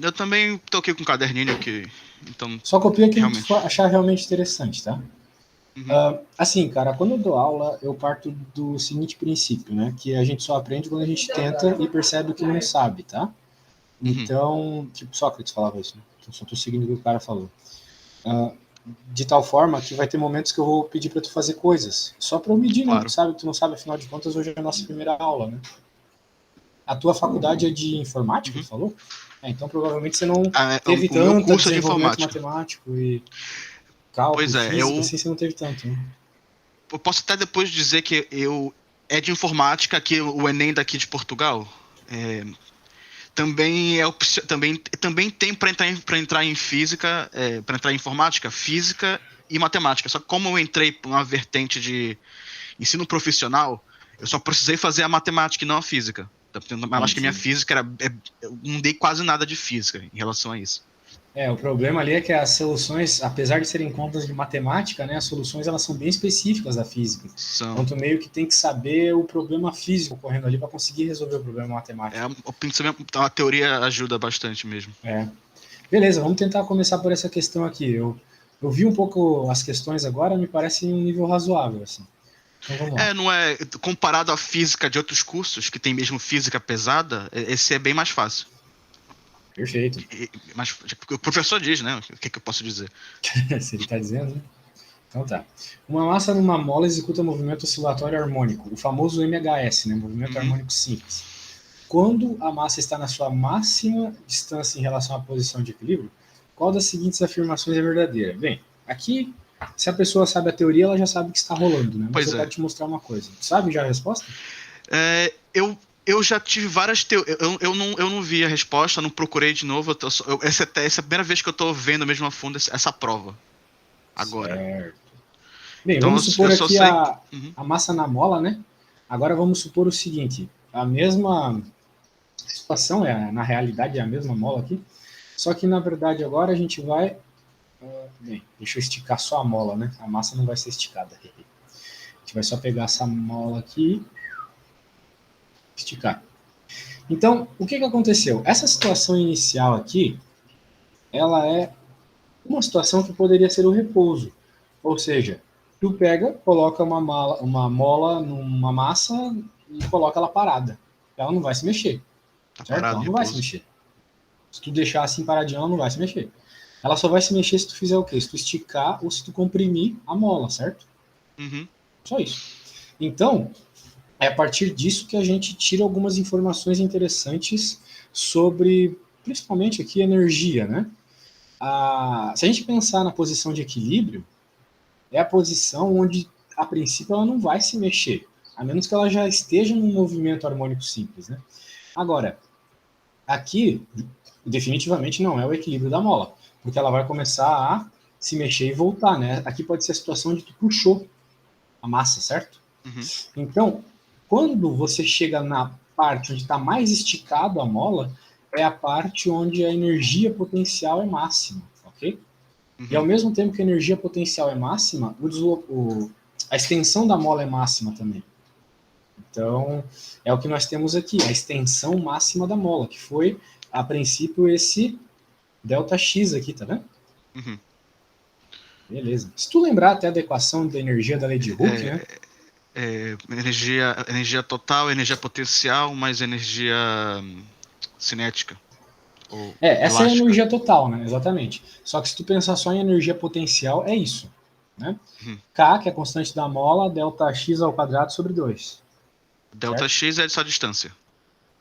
Eu também tô aqui com um caderninho aqui, então... Só copia aquilo que realmente. tu achar realmente interessante, tá? Uhum. Assim, cara, quando eu dou aula, eu parto do seguinte princípio, né? Que a gente só aprende quando a gente tenta e percebe o que não sabe, tá? Uhum. Então, tipo, Sócrates falava isso, né? Então, só tô seguindo o que o cara falou. De tal forma que vai ter momentos que eu vou pedir para tu fazer coisas, só para eu medir, né? Claro. Sabe, tu não sabe, afinal de contas, hoje é a nossa primeira aula, né? A tua faculdade é de informática, Uhum. tu falou? Então provavelmente você não teve O meu tanto curso é de desenvolvimento informática. matemático e Pois cálculo, é, física, assim, você não teve tanto, né? eu posso até depois dizer que eu é de informática que o Enem daqui de Portugal. É, também tem para entrar em física, para entrar em informática, física e matemática. Só que como eu entrei por uma vertente de ensino profissional, eu só precisei fazer a matemática e não a física. Eu acho que minha Entendi. física eu não dei quase nada de física em relação a isso. O problema ali é que as soluções, apesar de serem contas de matemática, né, as soluções elas são bem específicas da física. Então São, tu meio que tem que saber o problema físico ocorrendo ali para conseguir resolver o problema matemático. o pensamento, a teoria ajuda bastante mesmo. É. Beleza, vamos tentar começar por essa questão aqui. Eu vi um pouco as questões agora, me parece em um nível razoável, assim. Então vamos lá. Não é comparado à física de outros cursos que tem mesmo física pesada, esse é bem mais fácil. Perfeito. Mas o professor diz, né? O que, que eu posso dizer? Se ele está dizendo, né? Então tá. Uma massa numa mola executa movimento oscilatório harmônico, o famoso MHS, né? Movimento Uhum. harmônico simples. Quando a massa está na sua máxima distância em relação à posição de equilíbrio, qual das seguintes afirmações é verdadeira? Bem, aqui, se a pessoa sabe a teoria, ela já sabe o que está rolando, né? Mas Pois eu é. quero te mostrar uma coisa. Sabe já a resposta? Eu já tive várias teorias. Eu não vi a resposta, não procurei de novo. Essa é a primeira vez que eu tô vendo mesmo a fundo essa prova. Agora. Certo. Bem, Então vamos eu supor só aqui sei. Uhum. a massa na mola, né? Agora vamos supor o seguinte: a mesma situação, na realidade é a mesma mola aqui, só que na verdade agora a gente vai. Bem, deixa eu esticar só a mola, né? A massa não vai ser esticada. A gente vai só pegar essa mola aqui e esticar. Então, o que aconteceu? Essa situação inicial aqui, ela é uma situação que poderia ser o repouso. Ou seja, tu pega, coloca uma mola numa massa e coloca ela parada. Ela não vai se mexer, Tá certo? parado Ela em não vai se repouso. mexer. Se tu deixar assim paradinha, ela não vai se mexer. Ela só vai se mexer se tu fizer o quê? Se tu esticar ou se tu comprimir a mola, certo? Uhum. Só isso. Então, é a partir disso que a gente tira algumas informações interessantes sobre, principalmente aqui, energia, né? Se a gente pensar na posição de equilíbrio, é a posição onde, a princípio, ela não vai se mexer, a menos que ela já esteja num movimento harmônico simples, né? Agora, aqui, definitivamente não é o equilíbrio da mola, porque ela vai começar a se mexer e voltar, né? Aqui pode ser a situação de tu puxou a massa, certo? Uhum. Então, quando você chega na parte onde está mais esticado a mola, é a parte onde a energia potencial é máxima, ok? E ao Uhum. mesmo tempo que a energia potencial é máxima, a extensão da mola é máxima também. Então, é o que nós temos aqui, a extensão máxima da mola, que foi, a princípio, esse ΔX aqui, tá vendo? Uhum. Beleza. Se tu lembrar até da equação da energia da lei de Hooke, né? É, energia total, energia potencial, mais energia cinética ou Essa é a elástica. energia total, né? Exatamente. Só que se tu pensar só em energia potencial, é isso, né? Uhum. K, que é a constante da mola, ΔX ao quadrado sobre 2, Delta certo? X é só distância.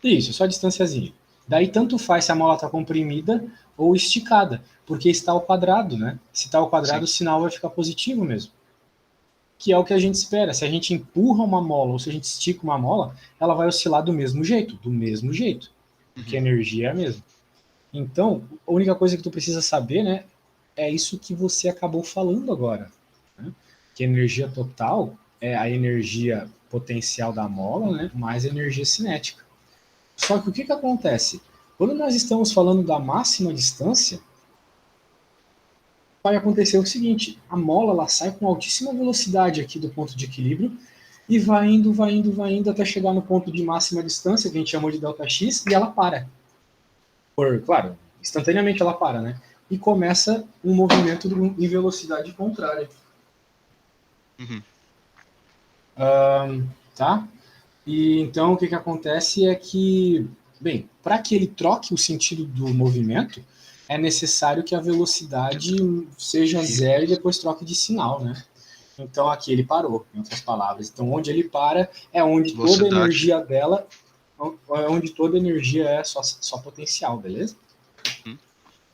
Isso, só a distânciazinha. Daí tanto faz se a mola está comprimida ou esticada, porque está ao quadrado, né? Se está ao quadrado, Sim. o sinal vai ficar positivo mesmo. Que é o que a gente espera. Se a gente empurra uma mola ou se a gente estica uma mola, ela vai oscilar do mesmo jeito, porque a Uhum. energia é a mesma. Então, a única coisa que tu precisa saber, né, é isso que você acabou falando agora, né? Que a energia total é a energia potencial da mola, né, mais a energia cinética. Só que o que acontece? Quando nós estamos falando da máxima distância, vai acontecer o seguinte: a mola ela sai com altíssima velocidade aqui do ponto de equilíbrio e vai indo até chegar no ponto de máxima distância, que a gente chamou de ΔX, e ela para. Claro, instantaneamente ela para, né? E começa um movimento em velocidade contrária. Uhum. Tá? E então o que acontece é que, bem, para que ele troque o sentido do movimento, é necessário que a velocidade seja zero e depois troque de sinal, né? Então aqui ele parou, em outras palavras. Então onde ele para é onde toda a energia dela, é onde toda a energia é só potencial, beleza?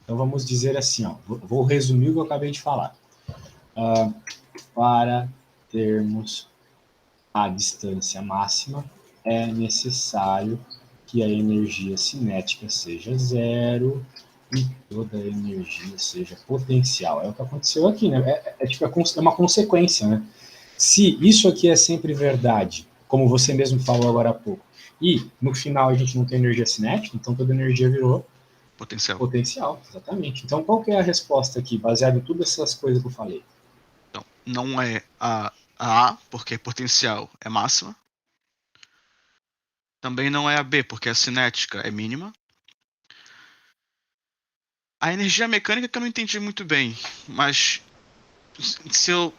Então vamos dizer assim, ó, vou resumir o que eu acabei de falar. Para termos a distância máxima, é necessário que a energia cinética seja zero e toda a energia seja potencial. É o que aconteceu aqui, né? É uma consequência, né? Se isso aqui é sempre verdade, como você mesmo falou agora há pouco, e no final a gente não tem energia cinética, então toda a energia virou potencial, exatamente. Então qual que é a resposta aqui, baseado em todas essas coisas que eu falei? Então, não é a A, porque potencial é máxima. Também não é a B, porque a cinética é mínima. A energia mecânica que eu não entendi muito bem, mas se eu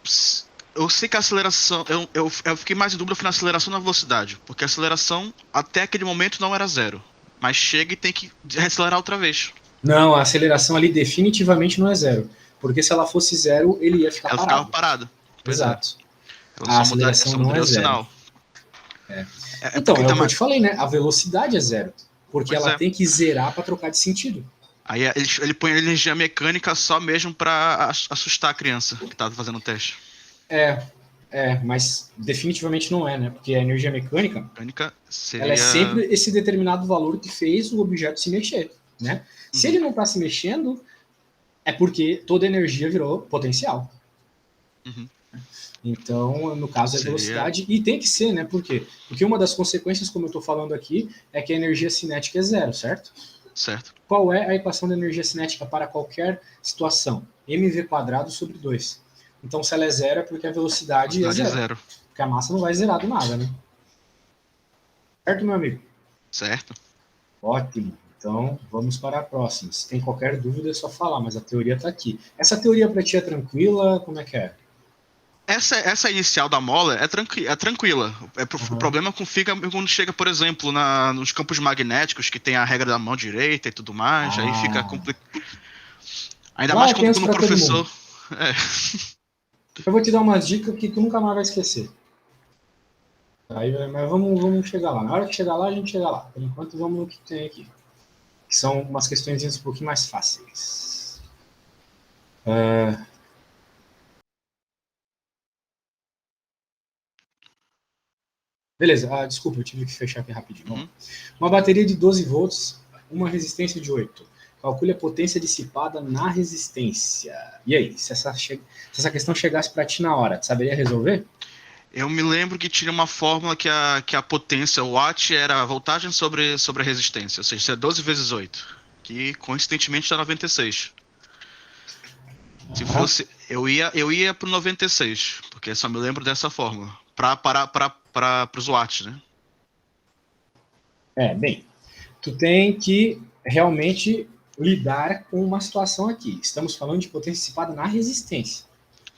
sei que a aceleração. Eu fiquei mais em dúvida na aceleração e na velocidade, porque a aceleração até aquele momento não era zero, mas chega e tem que acelerar outra vez. Não, a aceleração ali definitivamente não é zero, porque se ela fosse zero, ele ia ficar Ela parado. ficava parada. Exato. Ela A aceleração só não mudaria é o zero. sinal. Então, é o que eu te falei, né? A velocidade é zero, porque Pois ela é. tem que zerar para trocar de sentido. Aí ele põe a energia mecânica só mesmo pra assustar a criança que tava fazendo o teste. Mas definitivamente não é, né? Porque a energia mecânica, Mecânica ela é seria. sempre esse determinado valor que fez o objeto se mexer, né? Se ele não está se mexendo, é porque toda a energia virou potencial. Uhum. Então, no caso, é velocidade, e tem que ser, né? Por quê? Porque uma das consequências, como eu estou falando aqui, é que a energia cinética é zero, certo? Certo. Qual é a equação da energia cinética para qualquer situação? mv² sobre 2. Então, se ela é zero, é porque a velocidade é zero. Porque a massa não vai zerar do nada, né? Certo, meu amigo? Certo. Ótimo. Então, vamos para a próxima. Se tem qualquer dúvida, é só falar, mas a teoria está aqui. Essa teoria para ti é tranquila? Como é que é? Essa inicial da mola é tranquila. O problema fica quando chega, por exemplo, nos campos magnéticos, que tem a regra da mão direita e tudo mais. Aí fica complicado. Ainda lá mais é quando tenso o para todo professor. mundo. Eu vou te dar umas dicas que tu nunca mais vai esquecer. Aí, mas vamos chegar lá. Na hora que chegar lá, a gente chega lá. Por enquanto, vamos no que tem aqui. Que são umas questões um pouquinho mais fáceis. Beleza, desculpa, eu tive que fechar aqui rapidinho. Uhum. Uma bateria de 12 volts, uma resistência de 8. Calcule a potência dissipada na resistência. E aí, se essa questão chegasse para ti na hora, tu saberia resolver? Eu me lembro que tinha uma fórmula que a potência, o watt, era a voltagem sobre a resistência. Ou seja, isso é 12 vezes 8. Que, coincidentemente, dá 96. Se fosse... Eu ia pro 96, porque só me lembro dessa fórmula. Para os watts, né? Bem, tu tem que realmente lidar com uma situação aqui. Estamos falando de potência dissipada na resistência.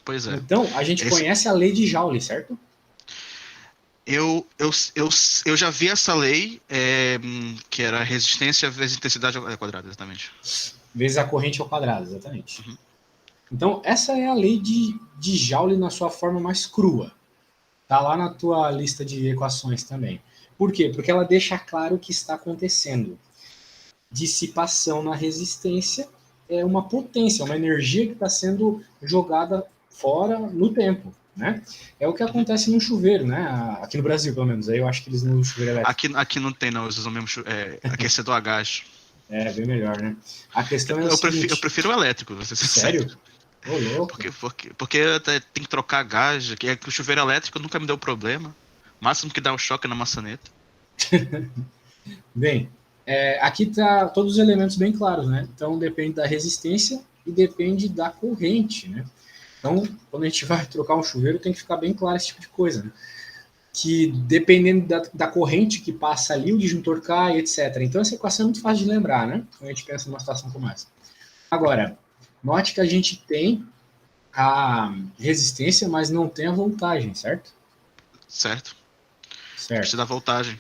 Pois é. Então, a gente conhece a lei de Joule, certo? Eu já vi essa lei, que era resistência vezes intensidade ao quadrado, exatamente. Vezes a corrente ao quadrado, exatamente. Uhum. Então, essa é a lei de Joule na sua forma mais crua. Tá lá na tua lista de equações também. Por quê? Porque ela deixa claro o que está acontecendo. Dissipação na resistência é uma potência, uma energia que está sendo jogada fora no tempo, né? É o que acontece no chuveiro, né? Aqui no Brasil, pelo menos. Aí eu acho que eles não usam chuveiro elétrico. Aqui não tem, não. Eles usam mesmo aquecedor a gás. Bem melhor, né? A questão é o seguinte... Eu prefiro o elétrico, você Sério? Ô, louco. Porque tem que trocar gás, que o chuveiro elétrico nunca me deu problema. O máximo que dá o choque é na maçaneta. Bem, aqui tá todos os elementos bem claros, né? Então depende da resistência e depende da corrente, né? Então, quando a gente vai trocar um chuveiro, tem que ficar bem claro esse tipo de coisa, né? que dependendo da corrente que passa ali, o disjuntor cai, etc. Então essa equação é muito fácil de lembrar, né? Quando a gente pensa numa situação como essa. Agora, note que a gente tem a resistência, mas não tem a voltagem, certo? Certo. Certo. Precisa da voltagem.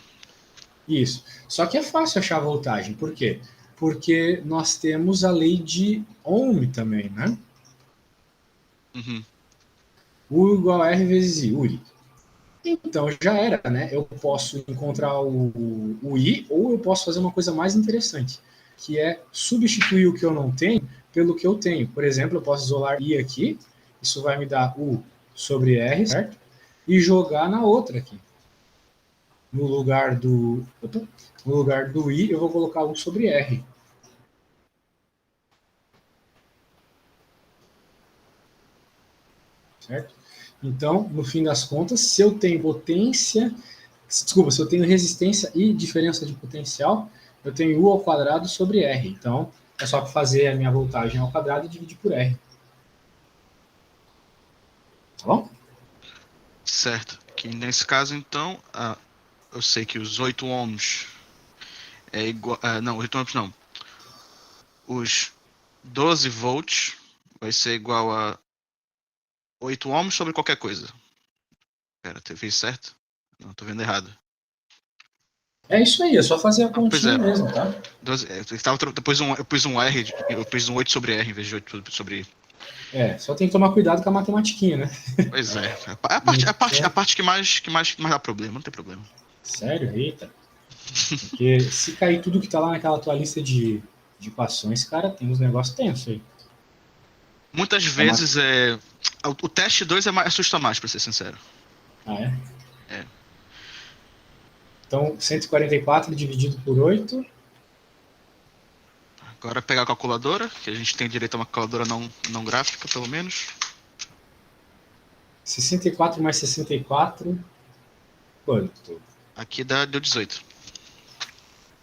Isso. Só que é fácil achar a voltagem. Por quê? Porque nós temos a lei de Ohm também, né? Uhum. U igual a R vezes I, URI. Então já era, né? Eu posso encontrar o I, ou eu posso fazer uma coisa mais interessante, que é substituir o que eu não tenho pelo que eu tenho. Por exemplo, eu posso isolar I aqui, isso vai me dar U sobre R, certo? E jogar na outra aqui. No lugar do I, eu vou colocar U sobre R. Certo? Então, no fim das contas, se eu tenho se eu tenho resistência e diferença de potencial, eu tenho U ao quadrado sobre R. Então, é só fazer a minha voltagem ao quadrado e dividir por R. Tá bom? Certo. Que nesse caso, então, eu sei que os 8 ohms é igual. Não, 8 ohms não. Os 12 volts vai ser igual a 8 ohms sobre qualquer coisa. Pera, eu fiz certo? Não, tô vendo errado. É isso aí, é só fazer a Pois continha é. mesmo, tá? Eu pus um R, eu pus um 8 sobre R em vez de 8 sobre. Só tem que tomar cuidado com a matematiquinha, né? Pois é. A Então, parte que mais dá problema, não tem problema. sério? Eita. Porque se cair tudo que tá lá naquela tua lista de equações, cara, tem uns negócios tensos aí. Muitas vezes o teste 2 assusta mais, pra ser sincero. Ah, é? É. Então, 144 dividido por 8. Agora pegar a calculadora, que a gente tem direito a uma calculadora não gráfica, pelo menos. 64 mais 64. Quanto? Aqui deu 18.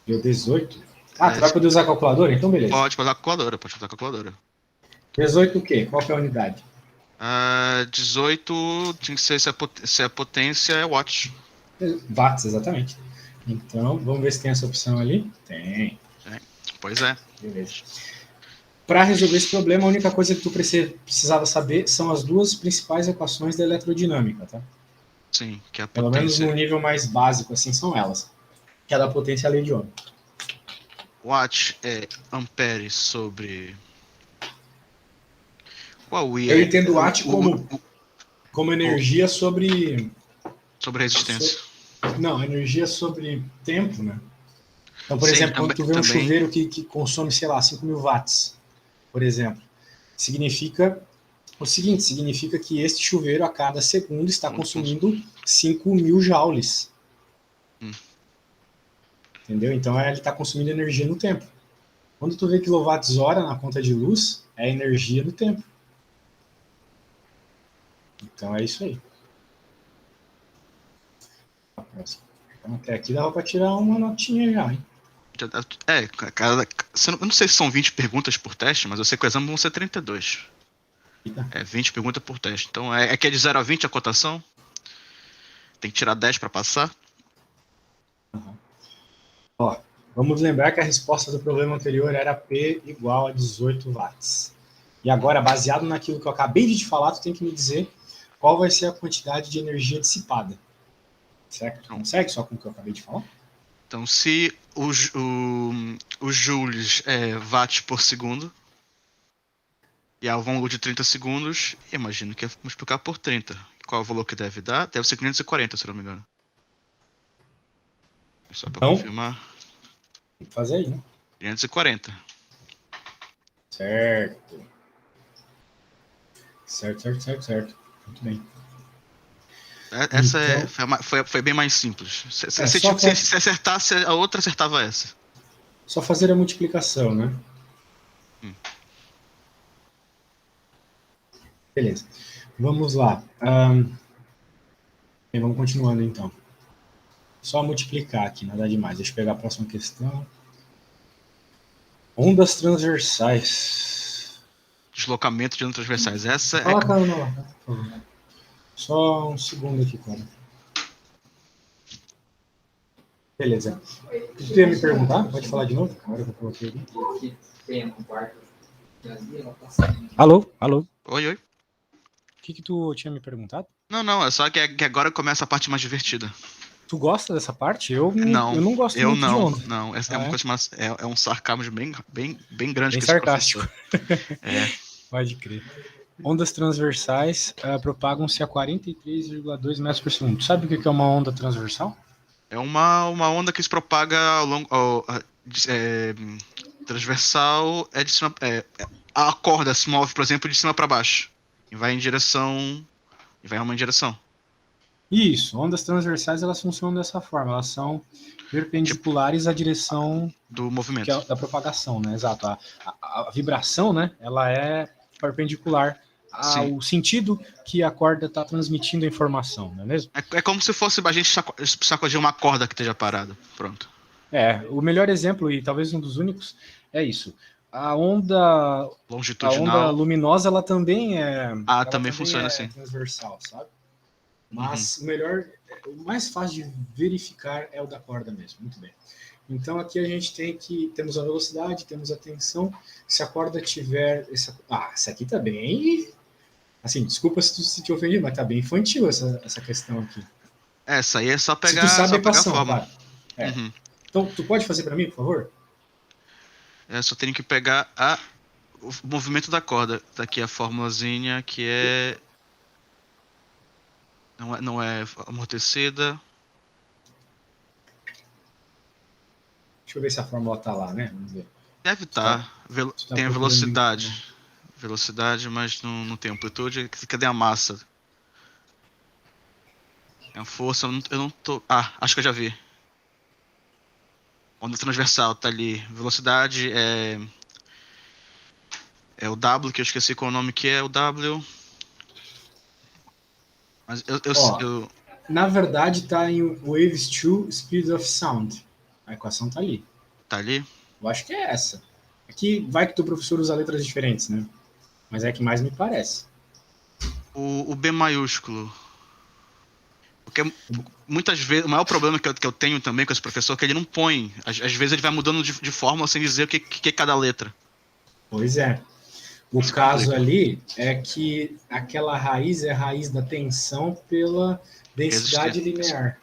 Deu 18? Ah, tu vai poder usar a calculadora? Então, beleza. Pode usar a calculadora, 18 o quê? Qual que é a unidade? 18 tinha que ser se a potência é watts. Watts, exatamente. Então, vamos ver se tem essa opção ali. Tem. Pois é. Beleza. Para resolver esse problema, a única coisa que tu precisava saber são as duas principais equações da eletrodinâmica, tá? Sim, que é a Pelo menos potência. no nível mais básico, assim, são elas. Que é da potência e a lei de Ohm. Watt é ampere sobre. Qual I Eu é? entendo o Watt como energia sobre resistência. Não, energia sobre tempo, né? Então, por Sim, exemplo, quando tu vê um chuveiro que consome, sei lá, 5.000 watts, por exemplo, significa o seguinte, significa que este chuveiro a cada segundo está consumindo 5.000 joules. Entendeu? Então ele está consumindo energia no tempo. Quando tu vê quilowatts-hora na conta de luz, é energia no tempo. Então é isso aí. Então até aqui dava para tirar uma notinha já, hein? Eu não sei se são 20 perguntas por teste, mas eu sei que o exame vão ser 32. Eita. 20 perguntas por teste. Então que é de 0 a 20 a cotação? Tem que tirar 10 para passar? Uhum. Ó, vamos lembrar que a resposta do problema anterior era P igual a 18 watts. E agora, baseado naquilo que eu acabei de te falar, tu tem que me dizer qual vai ser a quantidade de energia dissipada. Certo? Consegue só com o que eu acabei de falar? Então, se o joules é watts por segundo, e há um longo de 30 segundos, imagino que é multiplicar por 30. Qual é o valor que deve dar? Deve ser 540, se não me engano. Só para confirmar. Tem que fazer aí, né? 540. Certo. Certo. Muito bem. Essa então, foi bem mais simples. Se acertasse a outra, acertava essa. Só fazer a multiplicação, né? Beleza. Vamos lá. Vamos continuando, então. Só multiplicar aqui, nada demais. Deixa eu pegar a próxima questão. Ondas transversais. Deslocamento de ondas transversais. Essa Coloca lá, por favor. Só um segundo aqui, cara. Beleza. Tu ia me perguntar? Pode falar de novo? Agora eu coloquei aqui. Alô? Alô? Oi, oi. O que tu tinha me perguntado? Não, é só que agora começa a parte mais divertida. Tu gosta dessa parte? Eu Não, não gosto eu muito de não, onda. não. Essa é Ah, uma é? coisa mais. É um sarcasmo bem grande Bem que esse sarcástico. professor. É. Pode crer. Ondas transversais propagam-se a 43,2 metros por segundo. Sabe o que é uma onda transversal? É uma onda que se propaga ao longo. Transversal é de cima. A corda se move, por exemplo, de cima para baixo. E vai em direção. E vai em uma direção. Isso, ondas transversais elas funcionam dessa forma, elas são perpendiculares à direção Do movimento. da propagação, né? Exato. A vibração, né? Ela é perpendicular Sim. ao sentido que a corda está transmitindo a informação, não é mesmo? É como se fosse a gente sacudir uma corda que esteja parada. Pronto. O melhor exemplo, e talvez um dos únicos, é isso. A onda luminosa, ela também é. Também funciona assim. Transversal, sabe? Mas o mais fácil de verificar é o da corda mesmo. Muito bem. Então aqui a gente temos a velocidade, temos a tensão. Se a corda tiver essa aqui tá bem, assim, desculpa se te ofendi, mas tá bem infantil essa questão aqui. Essa aí é só pegar, se tu sabe só a equação, pegar a forma. Claro. Uhum. Então tu pode fazer para mim, por favor? Eu só tenho que pegar o movimento da corda. Tá aqui a formulazinha que é não é amortecida. Deixa eu ver se a fórmula tá lá, né? Vamos ver. Deve estar. Tem a velocidade. Velocidade, mas não tem amplitude. Cadê a massa? É a força, eu não tô. Acho que eu já vi. Onda transversal tá ali. Velocidade é o W, que eu esqueci qual o nome que é o W. Mas na verdade tá em waves to speed of sound. A equação tá ali. Tá ali? Eu acho que é essa. Aqui vai que o teu professor usa letras diferentes, né? Mas é que mais me parece. O B maiúsculo. Porque muitas vezes, o maior problema que eu tenho também com esse professor é que ele não põe. Às vezes ele vai mudando de fórmula sem dizer o que é cada letra. Pois é. O caso ali é que aquela raiz é a raiz da tensão pela densidade linear.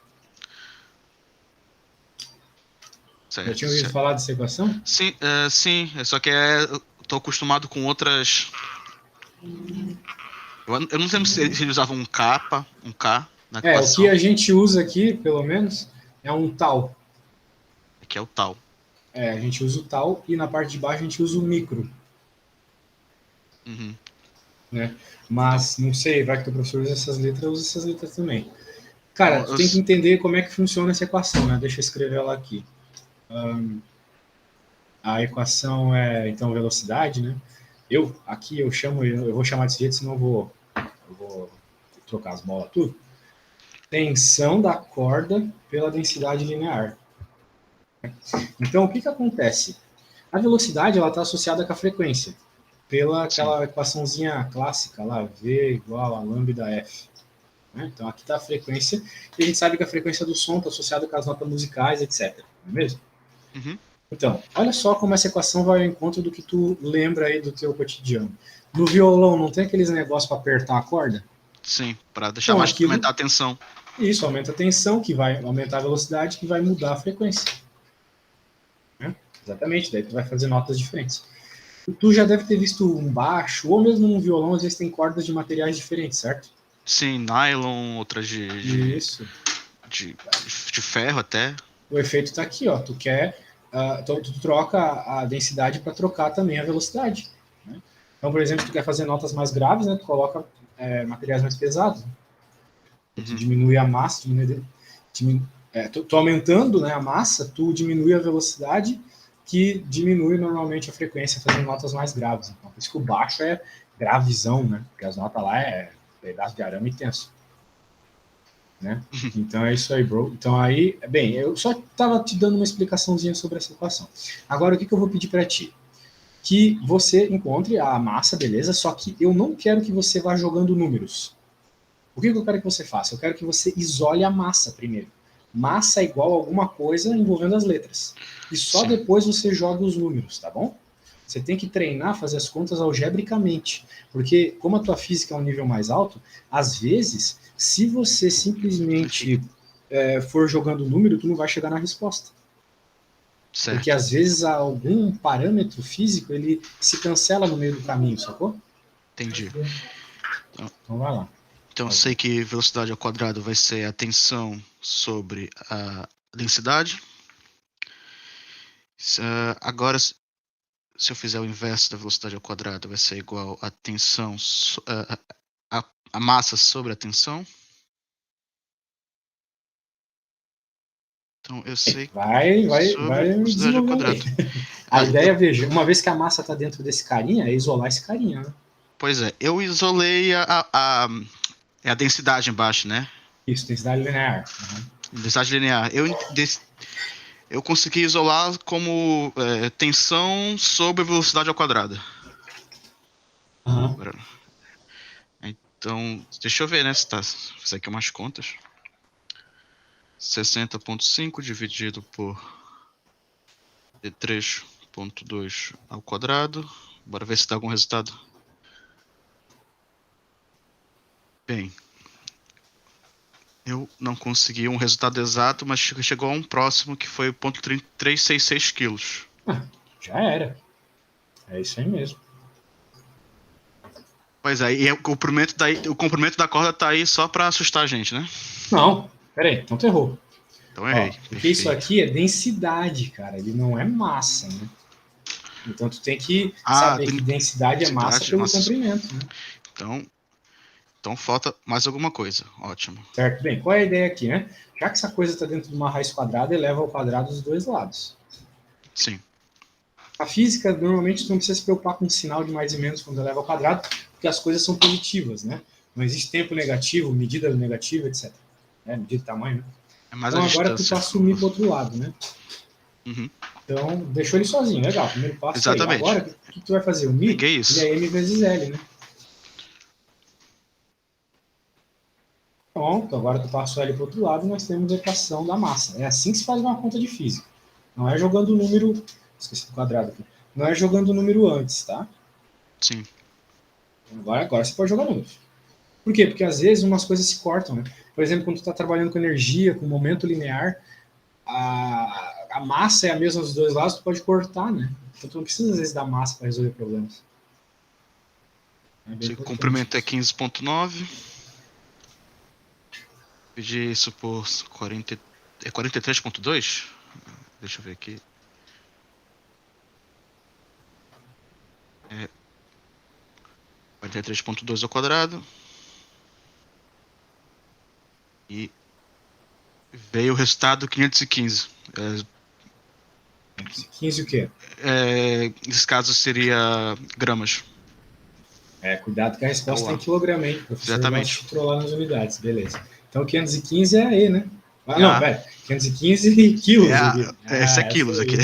Certo, já tinha ouvido falar dessa equação? Sim, sim. Só que eu tô acostumado com outras. Eu não lembro se ele usava um K na equação. O que a gente usa aqui, pelo menos, é um tal. Aqui é o tal. A gente usa o tal e na parte de baixo a gente usa o micro. Uhum. Né? Mas, não sei, vai que o professor usa essas letras também. Cara, tu tem que entender como é que funciona essa equação, né? Deixa eu escrever ela aqui. A equação é, então, velocidade, né? Eu vou chamar desse jeito, senão eu vou trocar as bolas tudo. Tensão da corda pela densidade linear. Então, o que acontece? A velocidade ela está associada com a frequência, pela aquela equaçãozinha clássica lá, V igual a lambda F. Né? Então, aqui está a frequência, e a gente sabe que a frequência do som está associada com as notas musicais, etc. Não é mesmo? Uhum. Então, olha só como essa equação vai ao encontro do que tu lembra aí do teu cotidiano. No violão, não tem aqueles negócios para apertar a corda? Sim, para deixar mais aumentar a tensão. Isso, aumenta a tensão, que vai aumentar a velocidade, que vai mudar a frequência. Né? Exatamente, daí tu vai fazer notas diferentes. Tu já deve ter visto um baixo, ou mesmo um violão, às vezes tem cordas de materiais diferentes, certo? Sim, nylon, outras de ferro até. O efeito está aqui, ó. Tu troca a densidade para trocar também a velocidade. Né? Então, por exemplo, se tu quer fazer notas mais graves, né, tu coloca materiais mais pesados. Tu diminui a massa, tu aumentando, né, a massa, tu diminui a velocidade, que diminui normalmente a frequência, fazendo notas mais graves. Então, por isso que o baixo é gravizão, né? Porque as notas lá é pedaço de arame intenso. Né? Então é isso aí, bro. Então aí, bem, eu só estava te dando uma explicaçãozinha sobre essa equação. Agora, o que eu vou pedir para ti? Que você encontre a massa, beleza? Só que eu não quero que você vá jogando números. O que eu quero que você faça? Eu quero que você isole a massa primeiro. massa é igual a alguma coisa envolvendo as letras. E só Sim. depois você joga os números, tá bom? Você tem que treinar, fazer as contas algebricamente. Porque, como a tua física é um nível mais alto, às vezes, se você simplesmente for jogando o número, tu não vai chegar na resposta. Porque Certo. às vezes algum parâmetro físico ele se cancela no meio do caminho, sacou? Entendi. Então vai lá. Então eu sei que velocidade ao quadrado vai ser a tensão sobre a densidade. Agora, se eu fizer o inverso da velocidade ao quadrado, vai ser igual a tensão, a massa sobre a tensão. Então eu sei vai sobre velocidade ao desenvolvendo aí. quadrado. A ideia, veja, uma vez que a massa está dentro desse carinha, é isolar esse carinha, né? Pois é, eu isolei a densidade embaixo, né? Isso, densidade linear. Densidade linear. Eu consegui isolar como tensão sobre velocidade ao quadrado. Uhum. Então, deixa eu ver, né? Se tá, fizer aqui umas contas. 60,5 dividido por 3,2 ao quadrado. Bora ver se dá algum resultado. Bem, eu não consegui um resultado exato, mas chegou a um próximo que foi 0,366 quilos. Já era. É isso aí mesmo. Pois é, e o comprimento da corda tá aí só pra assustar a gente, né? Não, peraí, então tu errou. Então errei. Porque Perfeito. isso aqui é densidade, cara. Ele não é massa, né? Então tu tem que saber que densidade é massa pelo comprimento, né? Então falta mais alguma coisa. Ótimo. Certo? Bem, qual é a ideia aqui, né? Já que essa coisa está dentro de uma raiz quadrada, eleva ao quadrado dos dois lados. Sim. A física, normalmente, tu não precisa se preocupar com o sinal de mais e menos quando eleva ao quadrado, porque as coisas são positivas, né? Não existe tempo negativo, medida negativa, etc. Medida de tamanho, né? Então agora tu tá assumir pro outro lado, né? Uhum. Então, deixou ele sozinho, legal. Primeiro passo. Exatamente. Aí. Agora, o que tu vai fazer? O Mi, ele é M vezes L, né? Pronto, agora tu passa o L pro outro lado e nós temos a equação da massa. É assim que se faz uma conta de física. Não é jogando o número... Esqueci do quadrado aqui. Não é jogando o número antes, tá? Sim. Agora você pode jogar números. Por quê? Porque às vezes umas coisas se cortam, né? Por exemplo, quando tu está trabalhando com energia, com momento linear, a massa é a mesma dos dois lados, tu pode cortar, né? Então tu não precisa às vezes da massa para resolver problemas. O comprimento é 15,9. Dividir isso por 43,2? Deixa eu ver aqui. 43,2 ao quadrado. E veio o resultado 515. 15 o quê? Nesse caso seria gramas. Cuidado que a resposta é em quilograma, hein? O professor Exatamente. vai controlar nas unidades, beleza. Então 515 é a E, né? Não, pera. 515 quilos aqui. Esse é quilos aqui.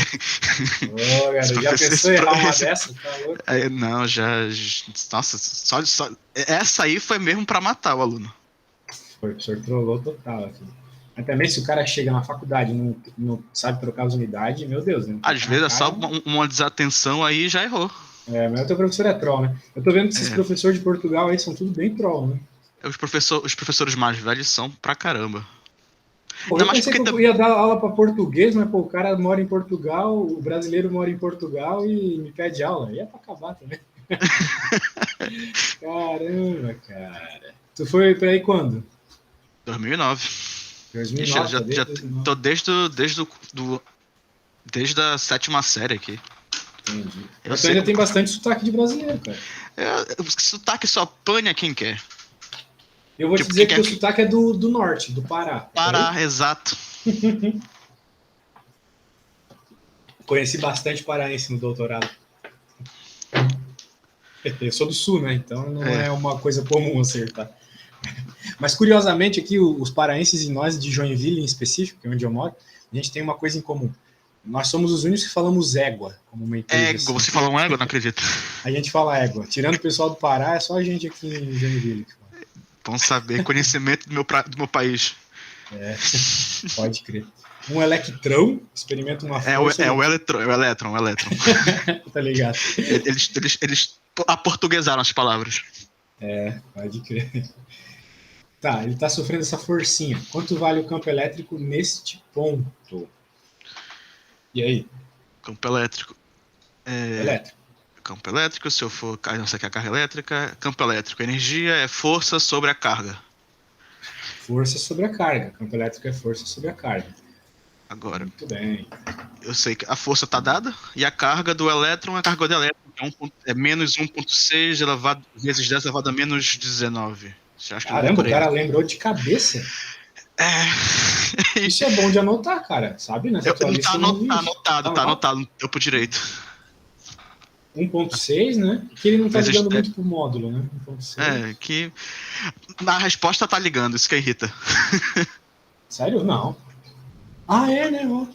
Ô, cara, já pensou em errar uma dessa? Tá louco? Não, já... Nossa, só... Essa aí foi mesmo pra matar o aluno. O professor trollou total aqui. Mas também se o cara chega na faculdade e não sabe trocar as unidades, meu Deus, né? Às vezes é só uma desatenção aí já errou. Mas o teu professor é troll, né? Eu tô vendo que esses professores de Portugal aí são tudo bem troll, né? Os professores mais velhos são pra caramba. Pô, eu pensei que eu ia dar aula para português, mas pô, o cara mora em Portugal, o brasileiro mora em Portugal e me pede aula. Ia pra acabar também. Caramba, cara. Tu foi pra aí quando? 2009. 2009, já tô desde a 7ª série aqui. Entendi. Mas tu ainda tem bastante sotaque de brasileiro, cara. Sotaque só apanha quem quer. Eu vou te dizer que o sotaque é do norte, do Pará. Pará, exato. Conheci bastante paraense no doutorado. Eu sou do sul, né? Então não é uma coisa comum acertar. Mas curiosamente aqui, os paraenses e nós de Joinville em específico, que é onde eu moro, a gente tem uma coisa em comum. Nós somos os únicos que falamos égua, como uma empresa. Égua, você fala um égua? Não acredito. A gente fala égua. Tirando o pessoal do Pará, é só a gente aqui em Joinville. Bom saber, conhecimento do meu país. Pode crer. Um electrão experimenta uma força. É o elétron. Tá ligado? Eles aportuguesaram as palavras. Pode crer. Tá, ele tá sofrendo essa forcinha. Quanto vale o campo elétrico neste ponto? E aí? Campo elétrico. Elétrico. Campo elétrico, se eu for. Não sei o que é carga elétrica. Campo elétrico. Energia é força sobre a carga. Força sobre a carga. Campo elétrico é força sobre a carga. Agora, Muito bem. eu sei que a força está dada e a carga do elétron é a carga do elétron, que é menos 1,6 elevado vezes 10 elevado a menos 19. Você acha que não é Caramba, por o aí? cara lembrou de cabeça. Isso é bom de anotar, cara. Sabe? Nessa tua lista Tá eu não vi isso. anotado no topo direito. 1.6, né? Que ele não tá Vezes ligando 10. muito pro módulo, né? 1.6. Que na resposta tá ligando, isso que irrita. Sério? Não. É, né? Ó.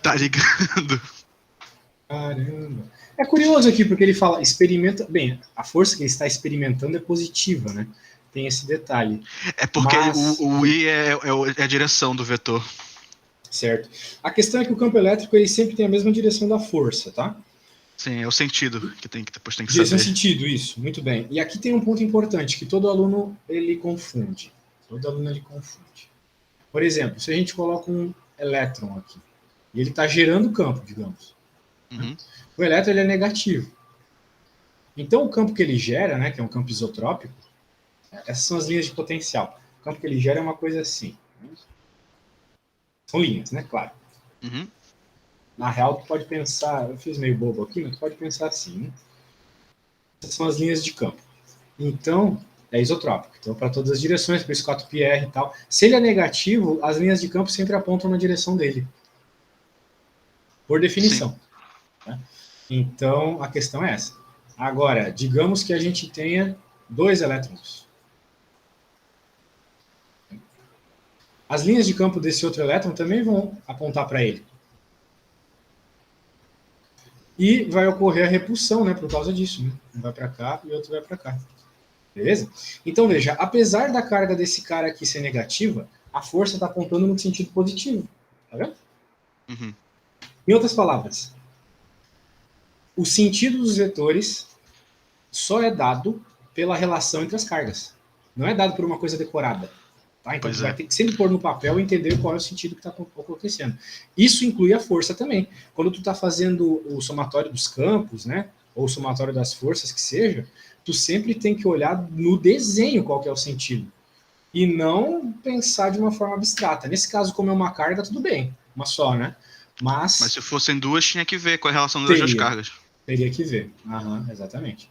Tá ligando. Caramba. É curioso aqui, porque ele fala, experimenta. Bem, a força que ele está experimentando é positiva, né? Tem esse detalhe. É porque Mas- o I é a direção do vetor. Certo. A questão é que o campo elétrico ele sempre tem a mesma direção da força, tá? Sim, é o sentido que depois tem que Direção e saber. sentido, isso. Muito bem. E aqui tem um ponto importante que todo aluno ele confunde. Todo aluno ele confunde. Por exemplo, se a gente coloca um elétron aqui e ele está gerando campo, digamos. Uhum. O elétron ele é negativo. Então o campo que ele gera, né, que é um campo isotrópico, essas são as linhas de potencial. O campo que ele gera é uma coisa assim. São linhas, né? Claro. Uhum. Na real, tu pode pensar, eu fiz meio bobo aqui, mas tu pode pensar assim, né? Essas são as linhas de campo. Então, é isotrópico. Então, para todas as direções, por isso 4πr e tal. Se ele é negativo, as linhas de campo sempre apontam na direção dele. Por definição. Né? Então, a questão é essa. Agora, digamos que a gente tenha 2 elétrons. As linhas de campo desse outro elétron também vão apontar para ele. E vai ocorrer a repulsão, né, por causa disso. Né? Um vai para cá e o outro vai para cá. Beleza? Então, veja, apesar da carga desse cara aqui ser negativa, a força está apontando no sentido positivo. Tá vendo? Uhum. Em outras palavras, o sentido dos vetores só é dado pela relação entre as cargas. Não é dado por uma coisa decorada. Tá? Então, Pois você vai é. ter que sempre pôr no papel e entender qual é o sentido que está acontecendo. Isso inclui a força também. Quando tu está fazendo o somatório dos campos, né, ou o somatório das forças, que seja, tu sempre tem que olhar no desenho qual que é o sentido. E não pensar de uma forma abstrata. Nesse caso, como é uma carga, tudo bem. Uma só, né? Mas se fossem duas, tinha que ver qual é a relação das duas cargas. Teria que ver. Exatamente.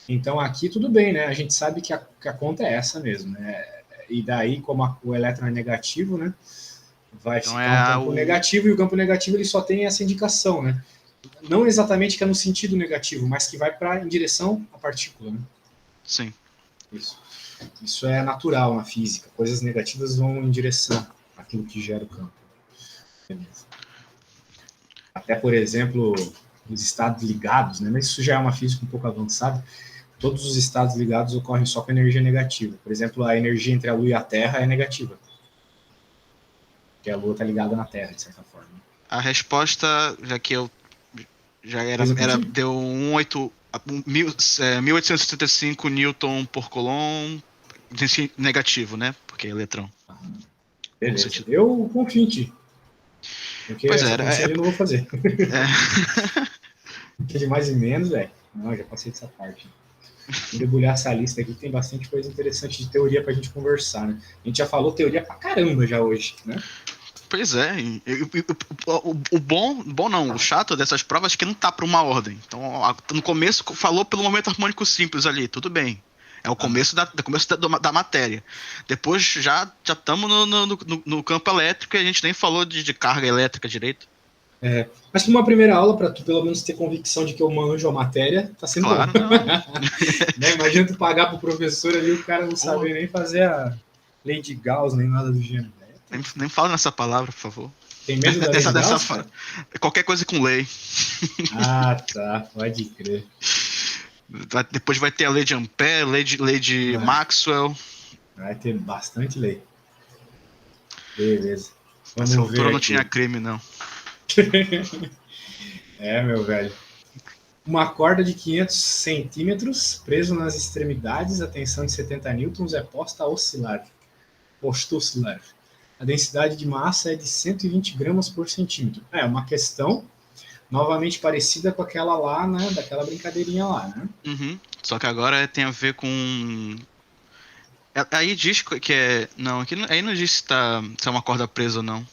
Então aqui tudo bem, né? A gente sabe que a conta é essa mesmo, né? E daí, como o elétron é negativo, né? Vai Então ficar um campo negativo, e o campo negativo ele só tem essa indicação, né? Não exatamente que é no sentido negativo, mas que vai em direção à partícula, né? Sim. Isso é natural na física. Coisas negativas vão em direção àquilo que gera o campo. Beleza. Até, por exemplo, os estados ligados, né? Mas isso já é uma física um pouco avançada. Todos os estados ligados ocorrem só com energia negativa. Por exemplo, a energia entre a Lua e a Terra é negativa. Porque a Lua está ligada na Terra, de certa forma. A resposta, já que eu já deu 1875 Newton por Coulomb, negativo, né? Porque é eletrão. Beleza. Eu confio em ti. Porque pois essa conselho eu não vou fazer. De mais e menos, velho. Não, já passei dessa parte. Vou debulhar essa lista aqui, tem bastante coisa interessante de teoria pra gente conversar, né? A gente já falou teoria pra caramba já hoje, né? Pois é. O bom não, o chato dessas provas é que não tá pra uma ordem. Então, no começo falou pelo momento harmônico simples ali, tudo bem. É o começo da matéria. Depois já estamos no campo elétrico e a gente nem falou de carga elétrica direito. Mas para uma primeira aula, para tu pelo menos ter convicção de que eu manjo a matéria, tá sendo claro, bom. Não. Né? Imagina tu pagar pro professor ali, o cara não sabe nem fazer a lei de Gauss, nem nada do gênero. Nem fala nessa palavra, por favor. Tem medo da lei de Gauss? Qualquer coisa com lei. Tá, pode crer. Depois vai ter a lei de Ampère, lei de Maxwell. Vai ter bastante lei. Beleza. Essa Vamos ver altura não aqui. tinha crime, não. Meu velho. Uma corda de 500 centímetros, preso nas extremidades, a tensão de 70 newtons é posta a oscilar. A densidade de massa é de 120 gramas por centímetro. É uma questão novamente parecida com aquela lá, né? Daquela brincadeirinha lá, né? Uhum. Só que agora tem a ver com. Aí diz que é. Não, aqui aí não diz se é uma corda presa ou não.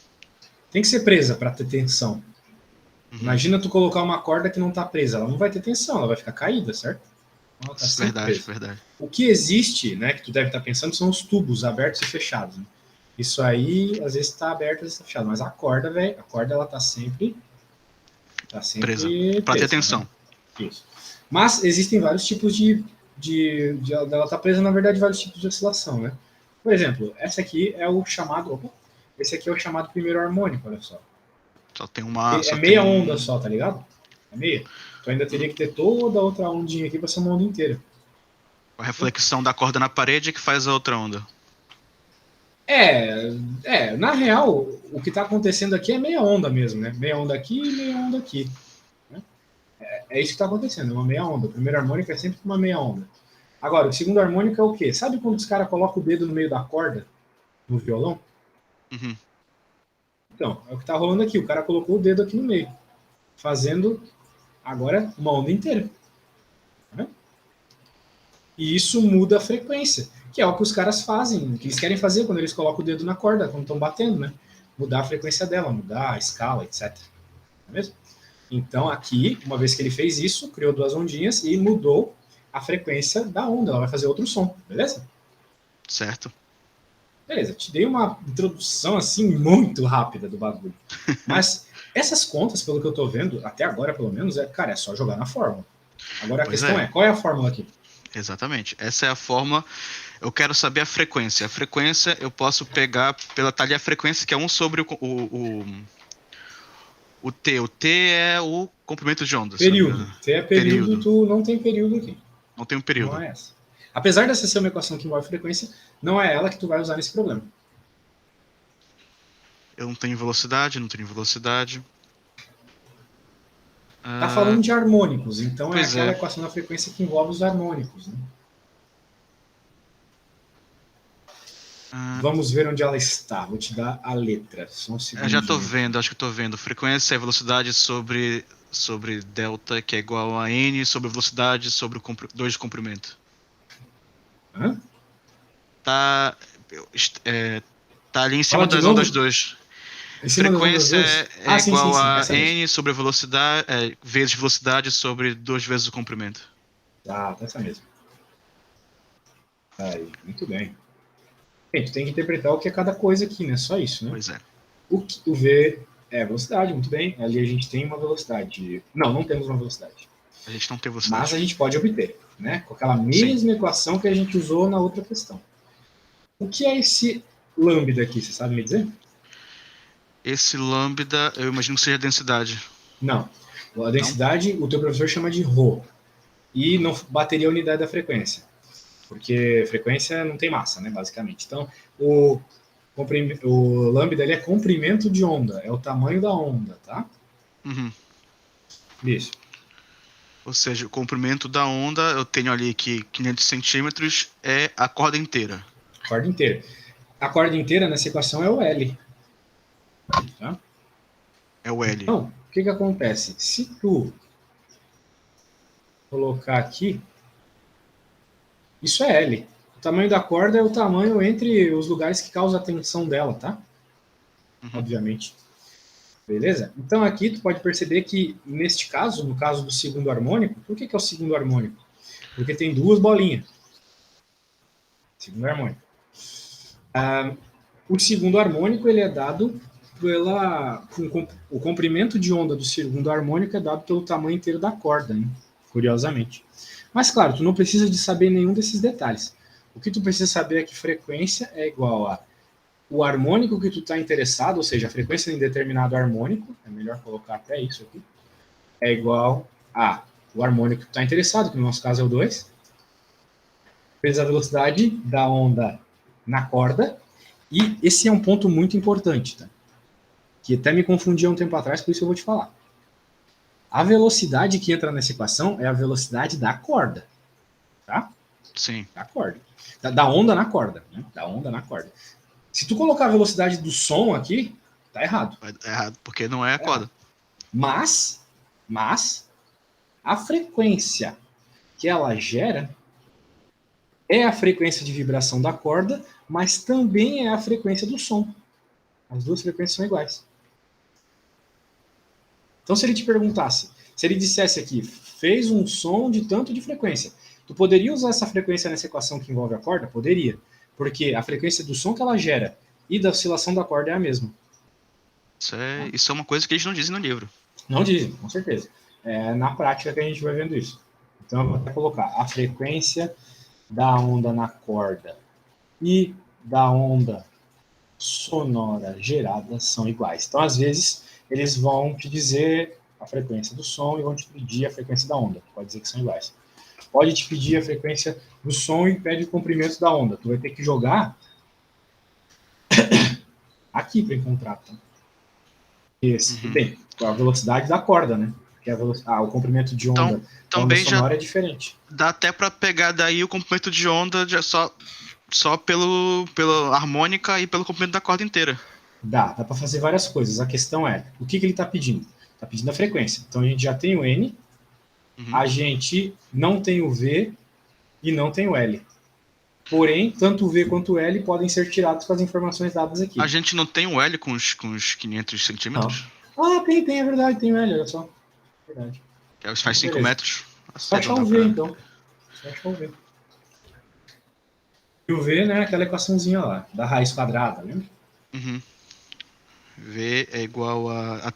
Tem que ser presa para ter tensão. Uhum. Imagina tu colocar uma corda que não está presa, ela não vai ter tensão, ela vai ficar caída, certo? Ela está sempre Verdade, presa. verdade. O que existe, né, que tu deve estar pensando, são os tubos abertos e fechados. Né? Isso aí, às vezes está aberto, às vezes está fechado. Mas a corda, velho, a corda ela tá sempre Presa. Pra ter presa. tensão. Né? Isso. Mas existem vários tipos de ela tá presa, na verdade, vários tipos de oscilação, né? Por exemplo, essa aqui é o chamado, esse aqui é o chamado primeiro harmônico, olha só. Só tem uma. É Só meia tem onda só, tá ligado? É meia. Tu ainda teria que ter toda a outra ondinha aqui pra ser uma onda inteira. a reflexão da corda na parede que faz a outra onda. Na real, o que tá acontecendo aqui é meia onda mesmo, né? Meia onda aqui e meia onda aqui. Né? É isso que tá acontecendo, uma meia onda. O primeiro harmônico é sempre uma meia onda. Agora, o segundo harmônico é o quê? Sabe quando os caras colocam o dedo no meio da corda no violão? Uhum. Então, é o que tá rolando aqui. O cara colocou o dedo aqui no meio, fazendo agora uma onda inteira. Né? E isso muda a frequência, que é o que os caras fazem, que eles querem fazer quando eles colocam o dedo na corda, quando estão batendo, né? Mudar a frequência dela, mudar a escala, etc. Não é mesmo? Então, aqui, uma vez que ele fez isso, criou duas ondinhas e mudou a frequência da onda. Ela vai fazer outro som, beleza? Certo. Beleza, te dei uma introdução assim muito rápida do bagulho. Mas essas contas, pelo que eu tô vendo, até agora pelo menos, cara, é só jogar na fórmula. Agora a questão é, qual é a fórmula aqui? Exatamente. Essa é a fórmula. Eu quero saber a frequência. A frequência eu posso pegar pela talha a frequência, que é 1 sobre o T. O T é o comprimento de onda. Período. T é período, tu não tem período aqui. Não tem um Não período. é essa. Apesar dessa ser uma equação que envolve frequência, não é ela que tu vai usar nesse problema. Eu não tenho velocidade, não tenho velocidade. Tá falando de harmônicos, então é Pois aquela é. equação da frequência que envolve os harmônicos. Né? Vamos ver onde ela está. Vou te dar a letra. Só um Eu já tô segundinho. vendo, acho que tô vendo. Frequência é velocidade sobre delta, que é igual a n sobre velocidade sobre 2 de comprimento. Hã? Tá ali em cima Fala de das novo. ondas 2. Em cima das ondas Frequência 2? é Sim, igual sim, sim. a Essa mesmo. n sobre velocidade, vezes velocidade sobre 2 vezes o comprimento. Essa mesmo. Aí, muito bem. Bem, tu tem que interpretar o que é cada coisa aqui, né? Só isso, né? Pois é. O V é velocidade, muito bem. Ali a gente tem uma velocidade. Não temos uma velocidade. A gente não tem velocidade. Mas a gente pode obter, né? Com aquela mesma equação que a gente usou na outra questão. O que é esse lambda aqui, você sabe me dizer? Esse lambda, eu imagino que seja a densidade. Não. A densidade, o teu professor chama de ρ. E não bateria a unidade da frequência. Porque frequência não tem massa, né, basicamente. Então, o lambda ele é comprimento de onda, é o tamanho da onda, tá? Uhum. Isso. Ou seja, o comprimento da onda, eu tenho ali que 500 centímetros é a corda inteira. Corda inteira. A corda inteira nessa equação é o L. Tá? É o L. Então, o que acontece? Se tu colocar aqui, isso é L. O tamanho da corda é o tamanho entre os lugares que causa a tensão dela, tá? Uhum. Obviamente. Beleza? Então aqui tu pode perceber que, neste caso, no caso do segundo harmônico, por que é o segundo harmônico? Porque tem duas bolinhas. Segundo harmônico. O segundo harmônico ele é dado o comprimento de onda do segundo harmônico é dado pelo tamanho inteiro da corda, né? Curiosamente. Mas claro, tu não precisa de saber nenhum desses detalhes. O que tu precisa saber é que frequência é igual a o harmônico que tu está interessado, ou seja, a frequência em determinado harmônico, é melhor colocar até isso aqui, é igual a o harmônico que tu está interessado, que no nosso caso é o 2, vezes a velocidade da onda na corda, E esse é um ponto muito importante, tá? Que até me confundia um tempo atrás, por isso eu vou te falar. A velocidade que entra nessa equação é a velocidade da corda, tá? Sim. Da corda. Da onda na corda, né? Da onda na corda. Se tu colocar a velocidade do som aqui, tá errado. É errado, porque não é a corda. Mas a frequência que ela gera é a frequência de vibração da corda, mas também é a frequência do som. As duas frequências são iguais. Então, se ele te perguntasse, se ele dissesse aqui, fez um som de tanto de frequência, tu poderia usar essa frequência nessa equação que envolve a corda? Poderia. Porque a frequência do som que ela gera e da oscilação da corda é a mesma. Isso é uma coisa que eles não dizem no livro. Não dizem, com certeza. É na prática que a gente vai vendo isso. Então, eu vou até colocar a frequência da onda na corda e da onda sonora gerada são iguais. Então, às vezes, eles vão te dizer a frequência do som e vão te pedir a frequência da onda. Pode dizer que são iguais. Pode te pedir a frequência do som e pede o comprimento da onda. Tu vai ter que jogar aqui para encontrar. Tá? Esse. Bem, a velocidade da corda, né? Porque o comprimento de onda da onda sonora é diferente. Dá até para pegar daí o comprimento de onda só pela harmônica e pelo comprimento da corda inteira. Dá para fazer várias coisas. A questão é, o que ele está pedindo? Está pedindo a frequência. Então a gente já tem o N, a gente não tem o V e não tem o L. Porém, tanto o V quanto o L podem ser tirados com as informações dadas aqui. A gente não tem o L com os 500 centímetros? Não. Ah, tem, é verdade, tem o L, olha só. Verdade. Que faz 5 metros. Só achar o V, então. Só achar o V. E o V, né, aquela equaçãozinha lá, da raiz quadrada, né? V é igual a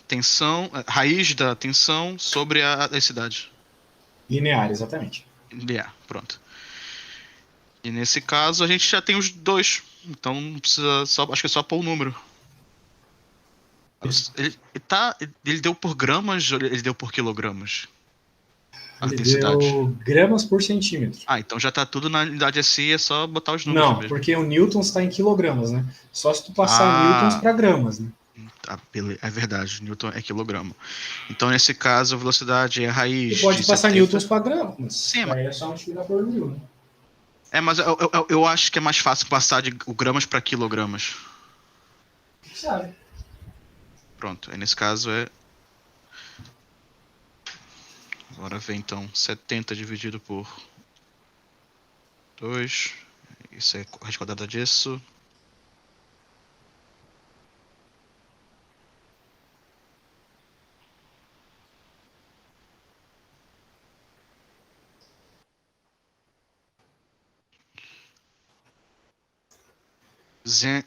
tensão, a raiz da tensão sobre a densidade. Linear, exatamente. Linear, pronto. E nesse caso a gente já tem os dois. Então não precisa acho que é só pôr o número. Ele deu por gramas ou ele deu por quilogramas? Ele deu gramas por centímetro. Então já tá tudo na unidade SI, é só botar os números. Não, mesmo. Porque o newtons está em quilogramas, né? Só se tu passar newtons para gramas, né? É verdade, newton é quilograma. Então nesse caso a velocidade é a raiz. Tu pode passar 70. Newtons para gramas. Sim, aí é só multiplicar por mil, né? Mas eu acho que é mais fácil passar de gramas para quilogramas. Sabe? Pronto, aí nesse caso é... Agora vem então 70 dividido por 2. Isso é a raiz quadrada disso.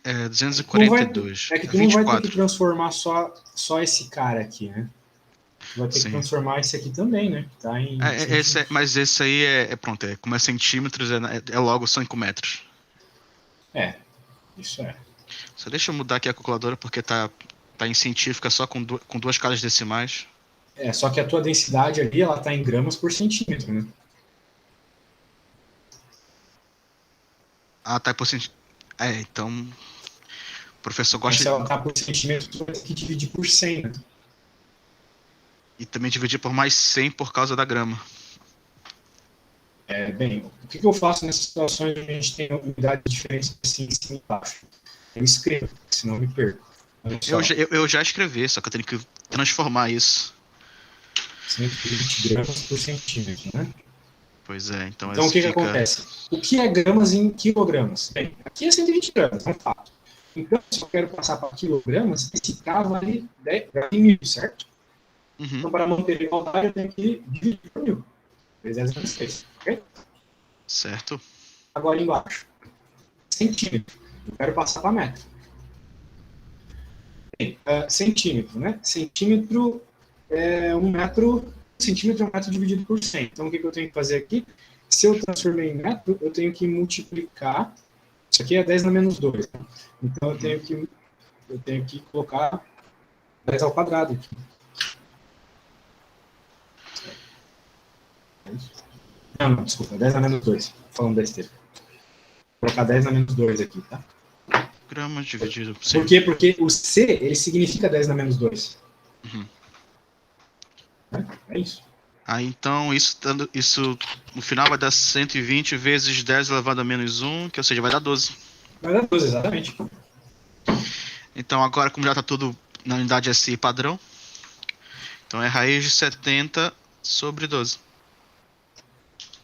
É 242. É que tu não vai ter que transformar só esse cara aqui, né? Tu vai ter que transformar esse aqui também, né? Tá em mas esse aí pronto, como é centímetros, é logo 5 metros. Isso é. Só deixa eu mudar aqui a calculadora, porque tá em científica só com duas casas decimais. Só que a tua densidade ali, ela tá em gramas por centímetro, né? Tá por centímetro. Então... O professor gosta de... Se ela tá por centímetro, tu vai ter que dividir por 100, né? E também dividir por mais 100 por causa da grama. Bem, o que eu faço nessas situações onde a gente tem unidade de diferença assim em cima e embaixo? Eu escrevo, senão eu me perco. Eu já escrevi, só que eu tenho que transformar isso. 120 gramas por centímetro, né? Pois é, então o que acontece? O que é gramas em quilogramas? Bem, aqui é 120 gramas, é um fato. Então, se eu quero passar para quilogramas, esse K vale 1000, certo? Então, para manter a igualdade, eu tenho que dividir por 1000. 3 vezes 6, ok? Certo. Agora embaixo. Centímetro. Eu quero passar para metro. Bem, centímetro, né? Centímetro é 1 metro. Centímetro é 1 metro dividido por 100. Então, o que eu tenho que fazer aqui? Se eu transformei em metro, eu tenho que multiplicar. Isso aqui é 10 na menos 2. Né? Então, eu tenho que colocar 10 ao quadrado aqui. Não, desculpa, 10 a menos 2. Falando besteira. colocar 10 na menos 2 aqui, tá? Grama dividido por 100. Por quê? Porque o C, ele significa 10 na menos 2. Uhum. É isso. Aí então, isso no final vai dar 120 vezes 10 elevado a menos 1, que ou seja, vai dar 12. Vai dar 12, exatamente. Então agora, como já está tudo na unidade SI padrão, então é raiz de 70 sobre 12.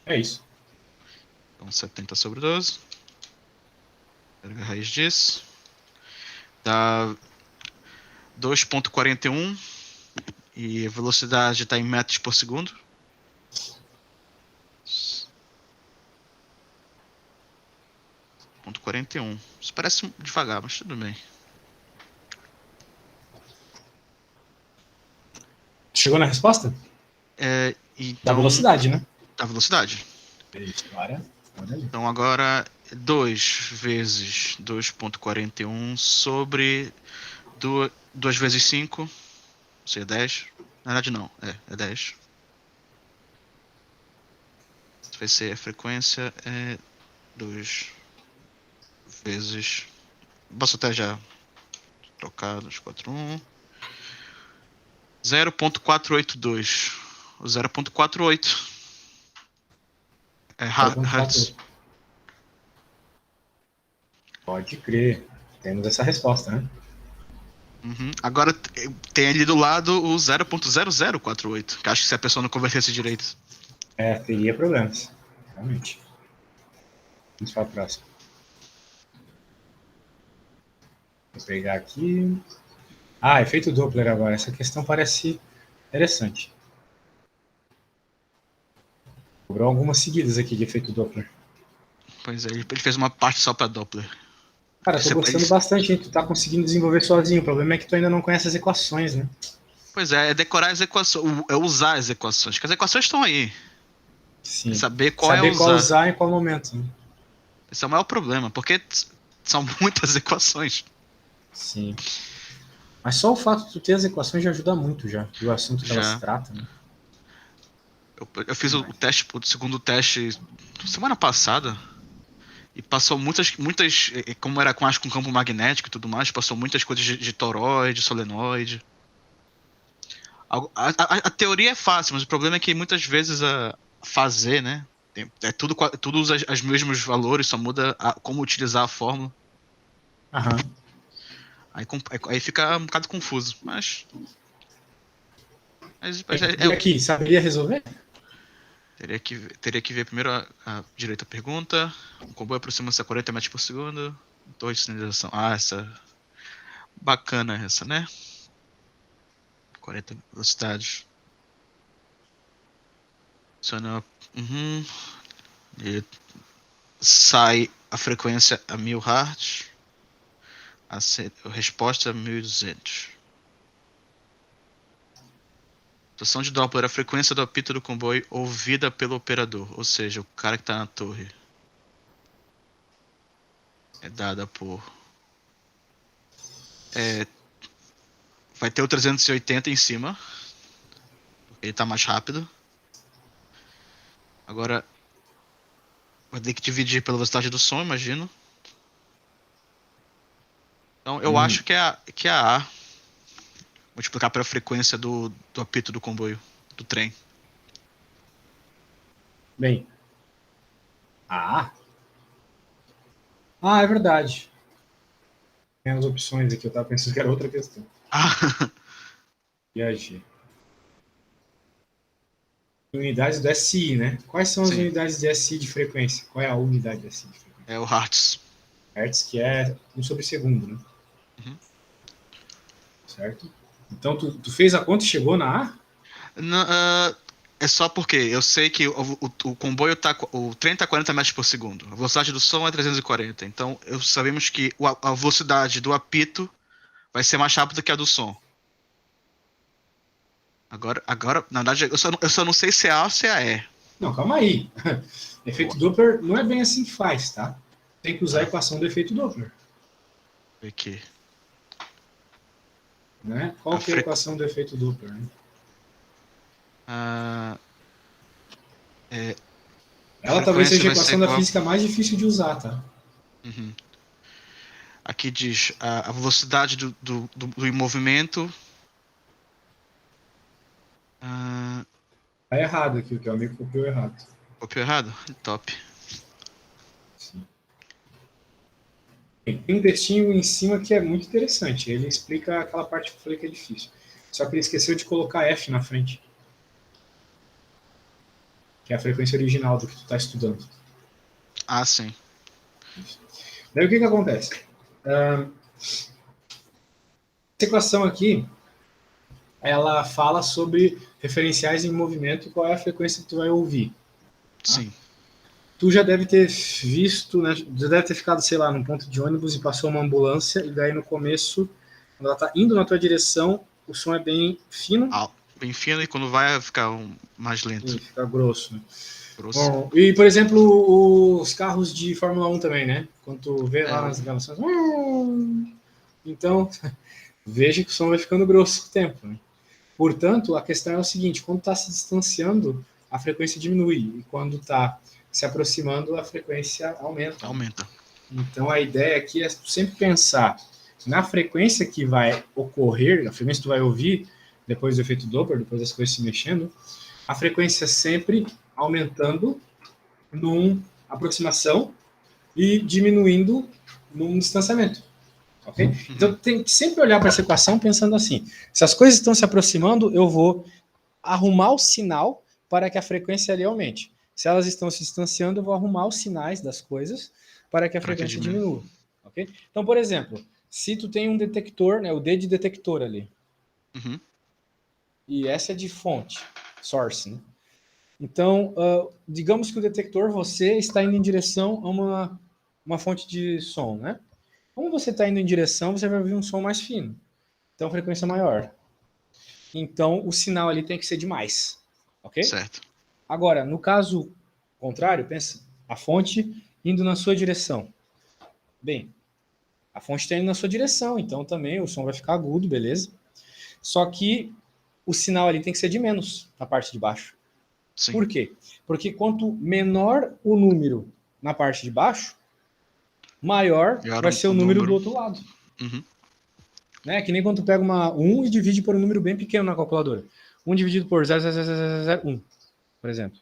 É isso. Então 70 sobre 12. Pega a raiz disso. Dá 2,41. E a velocidade está em metros por segundo. Ponto 41. Isso parece devagar, mas tudo bem. Chegou na resposta? Então, Da velocidade, né? Da velocidade. Isso, agora. Então agora 2 vezes 2,41 sobre 2 vezes 5. Ou seja, 10. Na verdade não, é 10. Vai ser a frequência 2 vezes... Posso até já trocar 241. 0.482. O 0.48 é Hertz. Pode crer. Temos essa resposta, né? Uhum. Agora tem ali do lado o 0.0048, que acho que se a pessoa não convertesse direito. Teria problemas. Realmente. Vamos para a próxima. Vou pegar aqui. Efeito Doppler agora. Essa questão parece interessante. Cobrou algumas seguidas aqui de efeito Doppler. Pois é, ele fez uma parte só para Doppler. Cara, tô gostando bastante, hein? Tu tá conseguindo desenvolver sozinho. O problema é que tu ainda não conhece as equações, né? Pois é decorar as equações, é usar as equações, porque as equações estão aí. Sim. É saber qual usar em qual momento. Né? Esse é o maior problema, porque são muitas equações. Sim. Mas só o fato de tu ter as equações já ajuda muito já. E o assunto que elas tratam, né? Eu fiz o segundo teste semana passada. E passou muitas, como era com campo magnético e tudo mais, passou muitas coisas de toroide, solenoide. A teoria é fácil, mas o problema é que muitas vezes fazer, né? Tudo usa os mesmos valores, só muda como utilizar a fórmula. Aham. Aí fica um bocado confuso, mas e aqui, saberia resolver? Teria que ver primeiro a direita pergunta. O comboio aproxima-se a 40 metros por segundo. Torre de sinalização. Essa. Bacana essa, né? 40 velocidades. Funciona. Uhum. E sai a frequência a 1000 Hz. A resposta a 1200. Situação de Doppler, a frequência do apito do comboio ouvida pelo operador, ou seja, o cara que está na torre. É dada por... vai ter o 380 em cima. Ele está mais rápido. Agora, vai ter que dividir pela velocidade do som, imagino. Então, eu acho que é a A. Multiplicar pela frequência do apito do comboio, do trem. Bem. É verdade. Tem as opções aqui, eu tava pensando que era outra questão. Viajei. Unidades do SI, né? Quais são as unidades de SI de frequência? Qual é a unidade de SI de frequência? É o Hertz. Hertz, que é 1 sobre segundo, né? Uhum. Certo? Então, tu fez a conta e chegou na A? É só porque eu sei que o comboio o trem está 40 metros por segundo. A velocidade do som é 340. Então, sabemos que a velocidade do apito vai ser mais rápida que a do som. Agora, na verdade, eu só não sei se é A ou se é E. Não, calma aí. Efeito Doppler não é bem assim que faz, tá? Tem que usar a equação do efeito Doppler. Aqui. Né? Qual que é a equação do efeito Doppler? Né? Ela talvez seja a equação da física mais difícil de usar, tá? Uhum. Aqui diz a velocidade do movimento. Tá errado aqui, o teu amigo copiou errado. Copiou errado? Top. Sim. Tem um textinho em cima que é muito interessante. Ele explica aquela parte que eu falei que é difícil. Só que ele esqueceu de colocar F na frente, que é a frequência original do que tu está estudando. Ah, sim. Daí o que acontece? Essa equação aqui, ela fala sobre referenciais em movimento e qual é a frequência que tu vai ouvir. Tá? Sim. Tu já deve ter visto, né? Já deve ter ficado, sei lá, num ponto de ônibus e passou uma ambulância, e daí no começo, quando ela tá indo na tua direção, o som é bem fino. Bem fino, e quando vai ficar mais lento. E fica grosso, né? Grosso. Bom, e, por exemplo, os carros de Fórmula 1 também, né? Quando tu vê lá nas gravações. Então, veja que o som vai ficando grosso com o tempo. Né? Portanto, a questão é o seguinte: quando está se distanciando, a frequência diminui. E quando está se aproximando, a frequência aumenta. Aumenta. Então, a ideia aqui é sempre pensar na frequência que vai ocorrer, a frequência que tu vai ouvir depois do efeito Doppler, depois das coisas se mexendo, a frequência sempre aumentando numa aproximação e diminuindo num distanciamento. Okay? Uhum. Então tem que sempre olhar para essa equação pensando assim: se as coisas estão se aproximando, eu vou arrumar o sinal para que a frequência ali aumente. Se elas estão se distanciando, eu vou arrumar os sinais das coisas para que a frequência diminua. Okay? Então, por exemplo, se tu tem um detector, né, o D de detector ali, uhum. e essa é de fonte, source, né? Então, digamos que o detector, você está indo em direção a uma fonte de som, né? Como você está indo em direção, você vai ouvir um som mais fino. Então, frequência maior. Então, o sinal ali tem que ser demais. Ok? Certo. Agora, no caso contrário, pensa, a fonte indo na sua direção. Bem, a fonte está indo na sua direção, então também o som vai ficar agudo, beleza? Só que o sinal ali tem que ser de menos na parte de baixo. Sim. Por quê? Porque quanto menor o número na parte de baixo, maior vai ser o número do outro lado. Uhum. Né? Que nem quando tu pega uma 1 e divide por um número bem pequeno na calculadora. 1 dividido por 0,0001, por exemplo.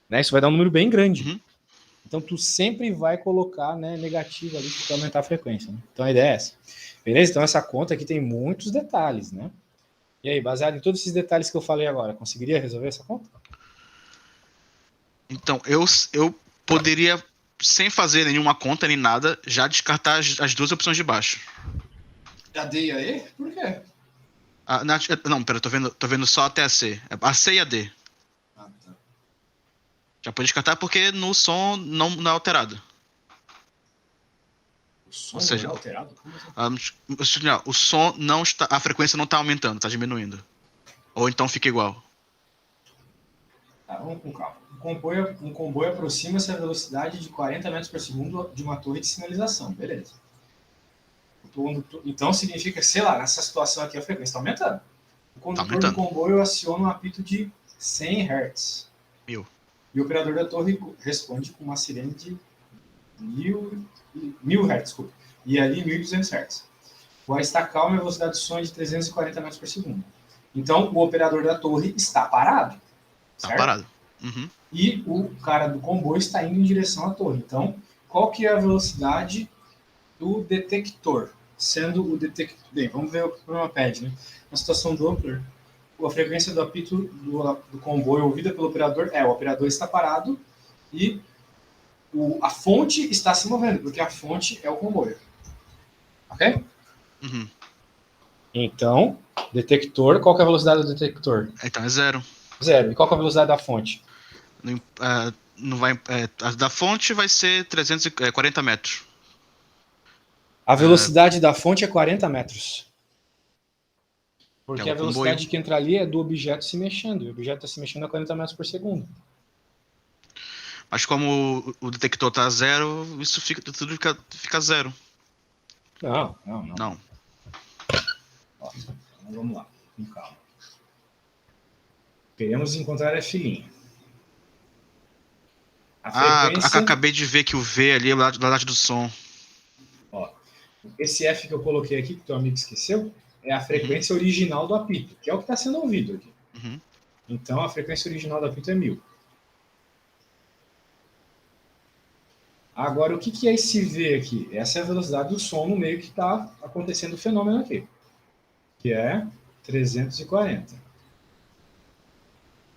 Né? Isso vai dar um número bem grande. Uhum. Então tu sempre vai colocar, né, negativo ali para aumentar a frequência. Né? Então a ideia é essa. Beleza? Então essa conta aqui tem muitos detalhes, né? E aí, baseado em todos esses detalhes que eu falei agora, conseguiria resolver essa conta? Então, eu poderia, sem fazer nenhuma conta nem nada, já descartar as duas opções de baixo. Já dei aí? Por quê? Não, pera, tô vendo só até a C. A C e a D. Ah, tá. Já pode descartar porque no som não é alterado. O som Ou seja, não é alterado? Como assim? o som não está, a frequência não está aumentando, está diminuindo. Ou então fica igual. Tá, vamos com calma. Um comboio aproxima-se à velocidade de 40 metros por segundo de uma torre de sinalização. Beleza. Então significa, sei lá, nessa situação aqui a frequência está aumentando. O condutor do comboio aciona um apito de 100 Hz. 1000. E o operador da torre responde com uma sirene de 1000 Hz. Desculpa. E ali 1200 Hz. O ar está calmo e a velocidade do som é de 340 metros por segundo. Então o operador da torre está parado. Está parado. Uhum. E o cara do comboio está indo em direção à torre. Então, qual que é a velocidade do detector? Sendo o detector... Bem, vamos ver o que o programa pede, né? Na situação Doppler, a frequência do apito do comboio ouvida pelo operador o operador está parado e a fonte está se movendo, porque a fonte é o comboio. Ok? Uhum. Então, detector, qual que é a velocidade do detector? Então é 0. 0. E qual que é a velocidade da fonte? Não vai, a da fonte vai ser 340 metros. A velocidade da fonte é 40 metros. Porque a velocidade comboio que entra ali é do objeto se mexendo. E o objeto está se mexendo a 40 metros por segundo. Mas como o detector está 0, tudo fica 0. Não. Ó, então vamos lá, com calma. Queremos encontrar F'. A frequência... acabei de ver que o V ali é o lado do som. Ó, esse F que eu coloquei aqui, que o teu amigo esqueceu, é a frequência original do apito, que é o que está sendo ouvido aqui. Uhum. Então, a frequência original do apito é 1000. Agora, o que é esse V aqui? Essa é a velocidade do som no meio que está acontecendo o fenômeno aqui, que é 340.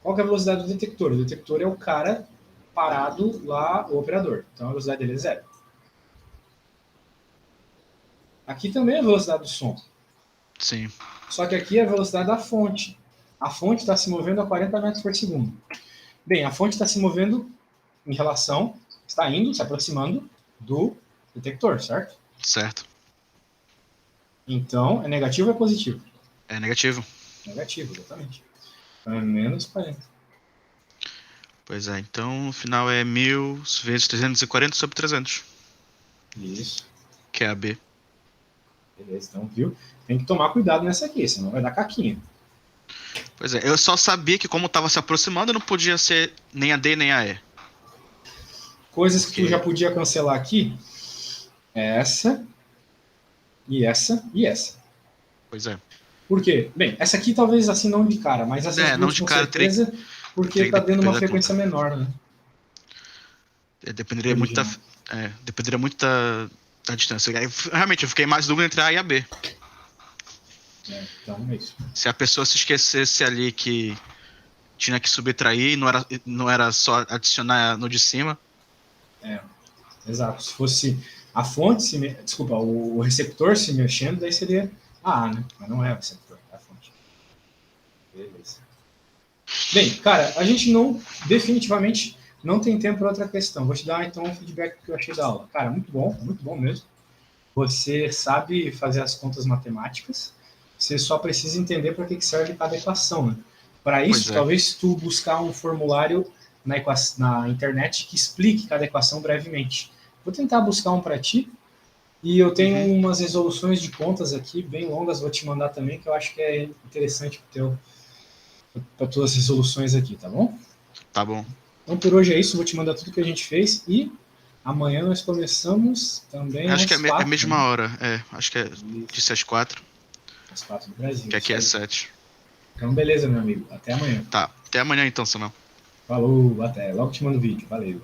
Qual que é a velocidade do detector? O detector é o cara parado lá, o operador. Então, a velocidade dele é 0. Aqui também é a velocidade do som. Sim. Só que aqui é a velocidade da fonte. A fonte está se movendo a 40 metros por segundo. Bem, a fonte está se movendo em relação, está indo, se aproximando do detector, certo? Certo. Então, é negativo ou é positivo? É negativo. Negativo, exatamente. Então é menos 40. Pois é, então o final é 1000 vezes 340 sobre 300. Isso. Que é a B. Beleza, então, viu? Tem que tomar cuidado nessa aqui, senão vai dar caquinha. Pois é, eu só sabia que como estava se aproximando, não podia ser nem a D nem a E. Coisas que tu já podia cancelar aqui, é essa, e essa, e essa. Pois é. Por quê? Bem, essa aqui talvez assim não de cara, mas essas Não duas de com cara, certeza, porque teria tá que dando uma fazer a frequência conta. menor, né? Dependeria muito da distância. Realmente, eu fiquei mais dúvida entre a e a B. Então é isso. Se a pessoa se esquecesse ali que tinha que subtrair e não era só adicionar no de cima. Exato. Se fosse a fonte, desculpa, o receptor se mexendo, daí seria a A, né? Mas não é o receptor, é a fonte. Beleza. Bem, cara, a gente definitivamente não tem tempo para outra questão. Vou te dar então um feedback que eu achei da aula. Cara, muito bom mesmo. Você sabe fazer as contas matemáticas, você só precisa entender para que serve cada equação, né? Para isso, talvez tu buscar um formulário na internet que explique cada equação brevemente. Vou tentar buscar um para ti, e eu tenho umas resoluções de contas aqui, bem longas, vou te mandar também, que eu acho que é interessante para tuas resoluções aqui, tá bom? Tá bom. Então, por hoje é isso, vou te mandar tudo que a gente fez, e amanhã nós começamos também acho que é 4, a mesma né? hora. Acho que é de 7 às 4. Às 4 do Brasil. Que aqui é 7. Então, beleza, meu amigo. Até amanhã. Tá. Até amanhã então, Samuel. Falou, até. Logo te mando o vídeo. Valeu.